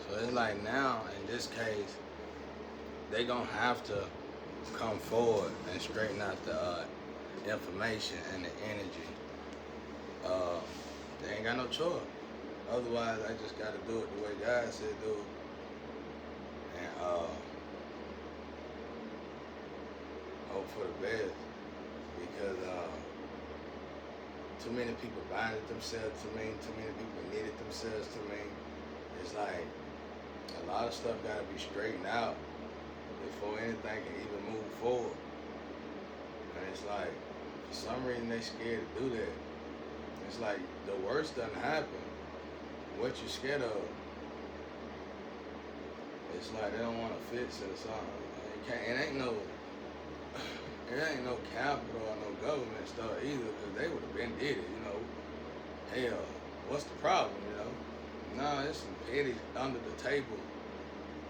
So it's like now, in this case, they gonna have to come forward and straighten out the information and the energy. Uh, they ain't got no choice. Otherwise, I just gotta do it the way God said do it. And hope for the best. Because too many people binded themselves to me. Too many people needed themselves to me. It's like a lot of stuff gotta be straightened out before anything can even move forward. And it's like, for some reason they scared to do that. It's like the worst doesn't happen. What you scared of? It's like they don't want to fix it or something. It ain't no capital or no government stuff either, because they would have been did it, you know. Hell, what's the problem, you know? No, it's some petty under the table,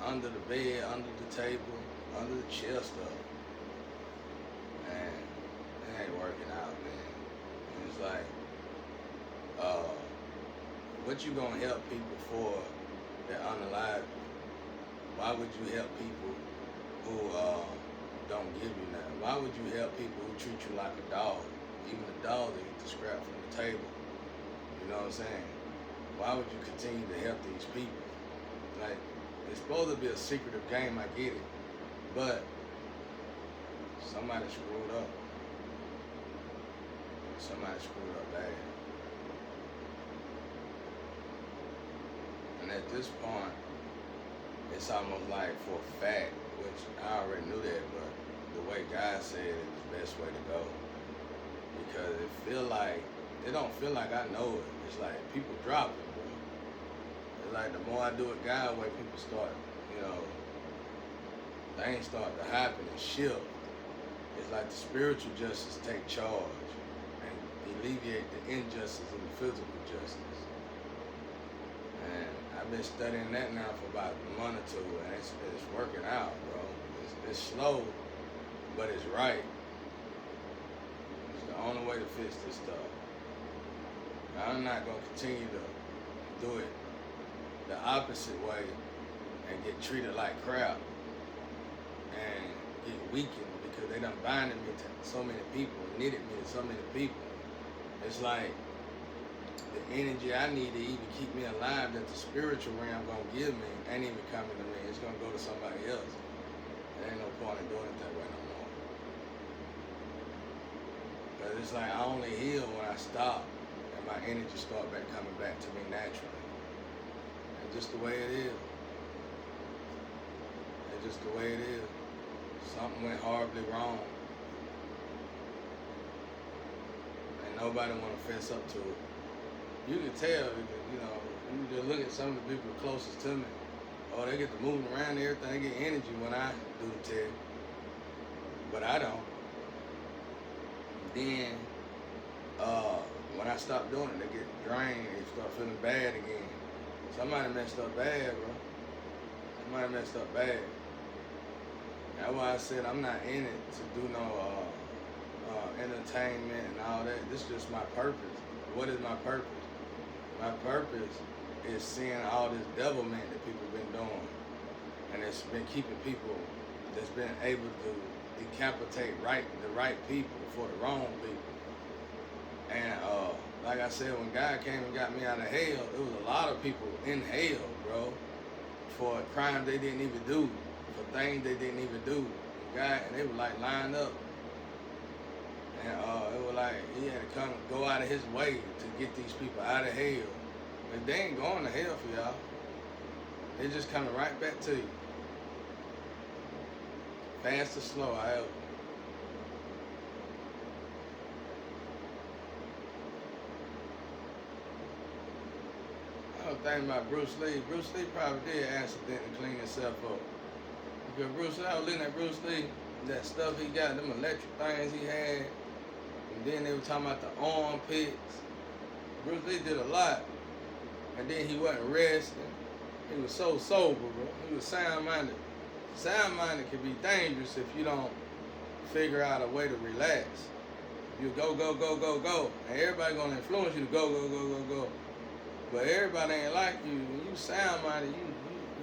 under the bed, under the table, under the chair stuff. Man, it ain't working out, man. And it's like, what you gonna help people for that unalive you? Why would you help people who don't give you nothing? Why would you help people who treat you like a dog? Even a dog that eat the scrap from the table. You know what I'm saying? Why would you continue to help these people? Like, it's supposed to be a secretive game, I get it. But somebody screwed up. Somebody screwed up bad. And at this point, it's almost like for a fact, which I already knew that, but the way God said it is the best way to go. Because it don't feel like I know it. It's like people dropping, bro. It's like the more I do it God way, people start, you know, things start to happen and shift. It's like the spiritual justice take charge and alleviate the injustice and the physical justice. And I've been studying that now for about a month or two, and it's working out, bro. It's slow, but it's right. It's the only way to fix this stuff. I'm not gonna continue to do it the opposite way and get treated like crap and get weakened because they done binded me to so many people, knitted me to so many people. It's like the energy I need to even keep me alive that the spiritual realm gonna give me ain't even coming to me. It's gonna go to somebody else. There ain't no point in doing it that way no more. Cause it's like I only heal when I stop and my energy start coming back to me naturally. It's just the way it is. It's just the way it is. Something went horribly wrong. And nobody wanna fess up to it. You can tell, you know, you just look at some of the people closest to me. Oh, they get to moving around and everything. They get energy when I do the test. But I don't. Then, when I stop doing it, they get drained. They start feeling bad again. Somebody messed up bad, bro. Somebody messed up bad. That's why I said I'm not in it to do no entertainment and all that. This is just my purpose. What is my purpose? My purpose is seeing all this devilment that people have been doing. And it's been keeping people that's been able to decapitate the right people for the wrong people. And like I said, when God came and got me out of hell, there was a lot of people in hell, bro, for a crime they didn't even do, for things they didn't even do. And they were like lined up. And it was like he had to go out of his way to get these people out of hell. But they ain't going to hell for y'all. They just coming right back to you. Fast or slow, however. I don't think about Bruce Lee. Bruce Lee probably did accidentally clean himself up. Because Bruce Lee, I was looking at Bruce Lee, that stuff he got, them electric things he had. And then they were talking about the armpits. Bruce Lee did a lot. And then he wasn't resting. He was so sober, bro. He was sound-minded. Sound-minded can be dangerous if you don't figure out a way to relax. You go, go, go, go, go. And everybody gonna influence you to go, go, go, go, go. But everybody ain't like you. When you sound-minded,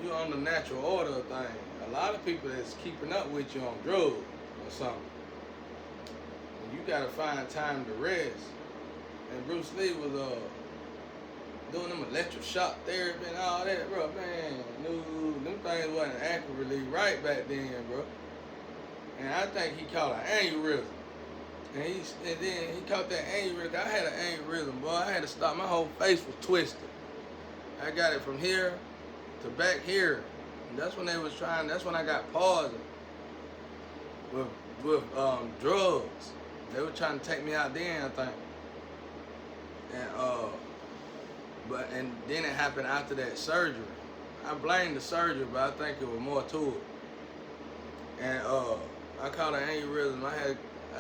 You on the natural order of things. A lot of people that's keeping up with you on drugs or something. And you gotta find time to rest. And Bruce Lee was doing them electric shock therapy and all that, bro. Man, no, them things wasn't accurately right back then, bro. And I think he caught an aneurysm. And then he caught that aneurysm. I had an aneurysm, boy. I had to stop. My whole face was twisted. I got it from here to back here. And that's when they was trying. That's when I got poisoned with drugs. They were trying to take me out then, I think. And then it happened after that surgery. I blame the surgery, but I think it was more to it. And I caught an aneurysm. I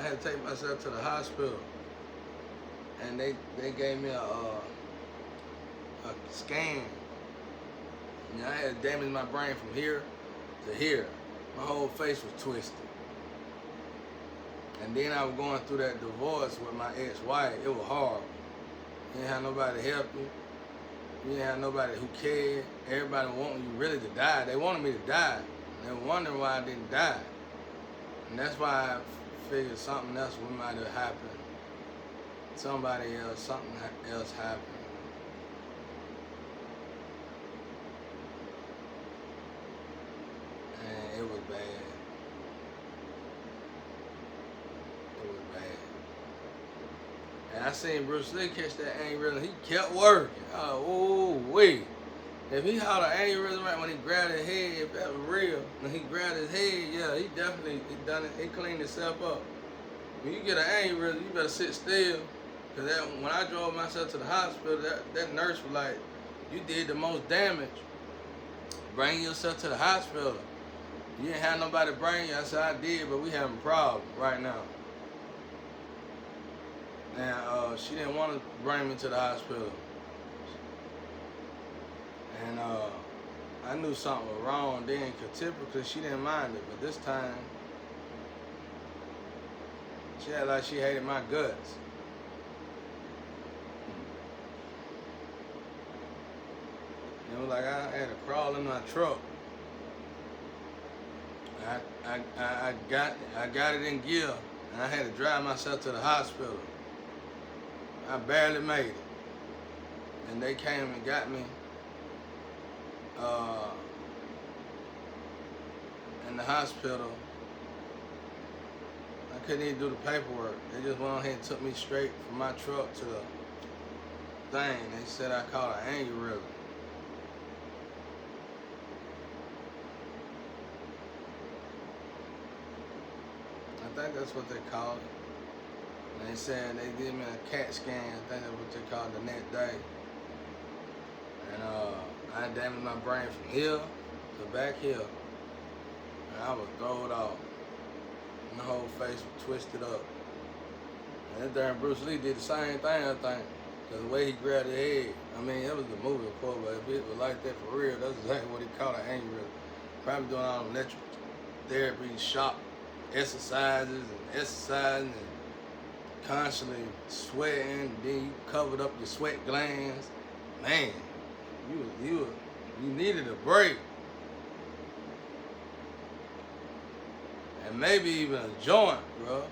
had to take myself to the hospital, and they gave me a scan. And I had damaged my brain from here to here. My whole face was twisted. And then I was going through that divorce with my ex-wife. It was hard. You didn't have nobody to help you. You didn't have nobody who cared. Everybody wanting you really to die. They wanted me to die. They were wondering why I didn't die. And that's why I figured something else might have happened. Somebody else, something else happened. And it was bad. It was bad. And I seen Bruce Lee catch that aneurysm. He kept working. Oh, wait. If he had an aneurysm right when he grabbed his head, if that was real, when he grabbed his head, yeah, he definitely done it. He cleaned himself up. When you get an aneurysm, you better sit still. Because when I drove myself to the hospital, that nurse was like, you did the most damage. Bring yourself to the hospital. You didn't have nobody bring you. I said, I did, but we having problems right now. And she didn't want to bring me to the hospital. And I knew something was wrong then, because typically she didn't mind it, but this time, she had like she hated my guts. It was like I had to crawl in my truck. I got it in gear, and I had to drive myself to the hospital. I barely made it. And they came and got me in the hospital. I couldn't even do the paperwork. They just went on ahead and took me straight from my truck to the thing. They said I caught an aneurysm. I think that's what they called it. And they said they did me a CAT scan. I think that's what they called it the next day. And I damaged my brain from here to back here. And I was thrown off. My whole face was twisted up. And that darn Bruce Lee did the same thing, I think. Because the way he grabbed his head, I mean, it was the movie, of course, but if it was like that for real, that's exactly what he called an aneurysm. Probably doing all the electric therapy, shock exercises and constantly sweating, and then you covered up your sweat glands. Man, you needed a break. And maybe even a joint, bro.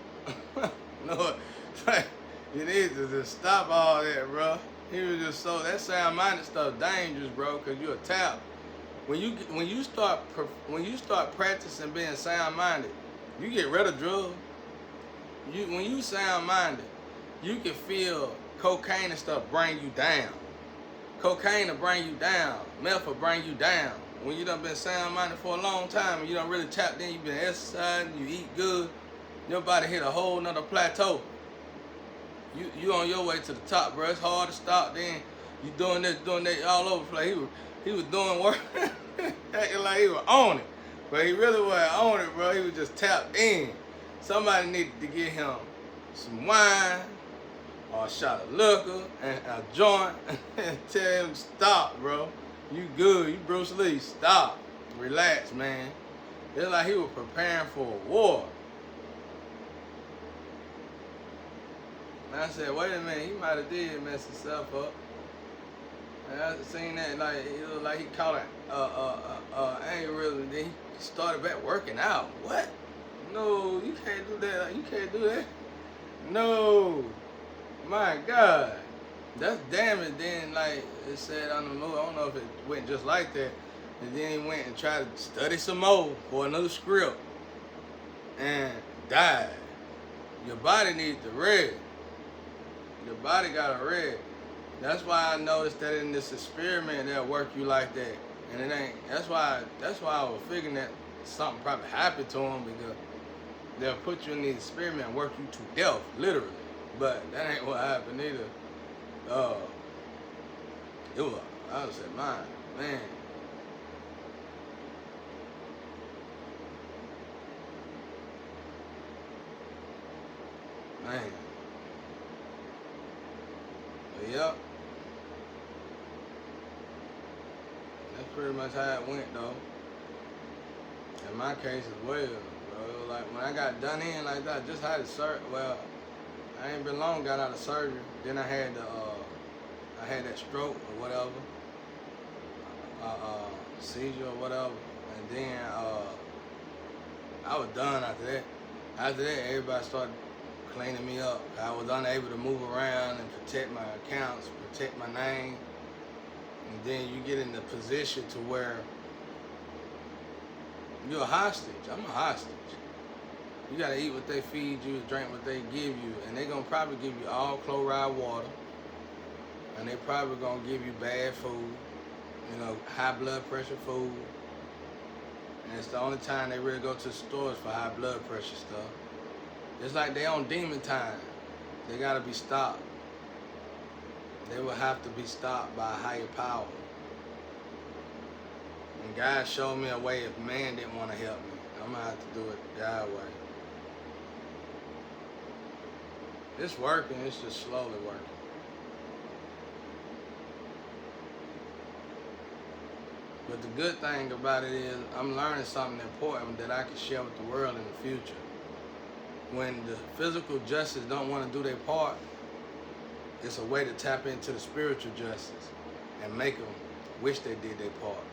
No, like, you need to just stop all that, bro. He was just so, that sound-minded stuff dangerous, bro, because you're a tap. When you start practicing being sound-minded, you get rid of drugs. When you sound-minded, you can feel cocaine and stuff bring you down. Cocaine will bring you down. Meth will bring you down. When you done been sound-minded for a long time and you done really tapped in, you been exercising, you eat good, your body hit a whole nother plateau. You on your way to the top, bro. It's hard to stop then. You doing this, doing that, all over the place. He was doing work, acting like he was on it. But he really wasn't on it, bro. He was just tapped in. Somebody needed to get him some wine or a shot of liquor and a joint and tell him stop, bro. You good. You Bruce Lee. Stop. Relax, man. It's like he was preparing for a war. And I said, wait a minute. He might have did mess himself up. And I seen that like it looked like he caught an aneurysm. Then he started back working out. What? No, you can't do that. You can't do that. No, my God, that's damage. Then like it said on the movie, I don't know if it went just like that. And then he went and tried to study some more for another script and died. Your body needs to rest. Your body got to rest. That's why I noticed that in this experiment they'll work you like that, and it ain't. That's why I was figuring that something probably happened to him because they'll put you in the experiment and work you to death, literally. But that ain't what happened either. It was. I would say, man. But yep. That's pretty much how it went though. In my case as well. Bro. It was like when I got done in like that, I just had surgery. Well, I ain't been long got out of surgery. Then I had that stroke or whatever, seizure or whatever, and then I was done after that. After that, everybody started cleaning me up. I was unable to move around and protect my accounts, protect my name. And then you get in the position to where you're a hostage. I'm a hostage. You gotta eat what they feed you, drink what they give you, and they're gonna probably give you all chloride water, and they probably gonna give you bad food, high blood pressure food. And it's the only time they really go to the stores for high blood pressure stuff. It's like they on demon time. They gotta be stopped. They will have to be stopped by a higher power. And God showed me a way if man didn't want to help me. I'm gonna have to do it God's way. It's working, it's just slowly working. But the good thing about it is I'm learning something important that I can share with the world in the future. When the physical justice don't want to do their part, it's a way to tap into the spiritual justice and make them wish they did their part.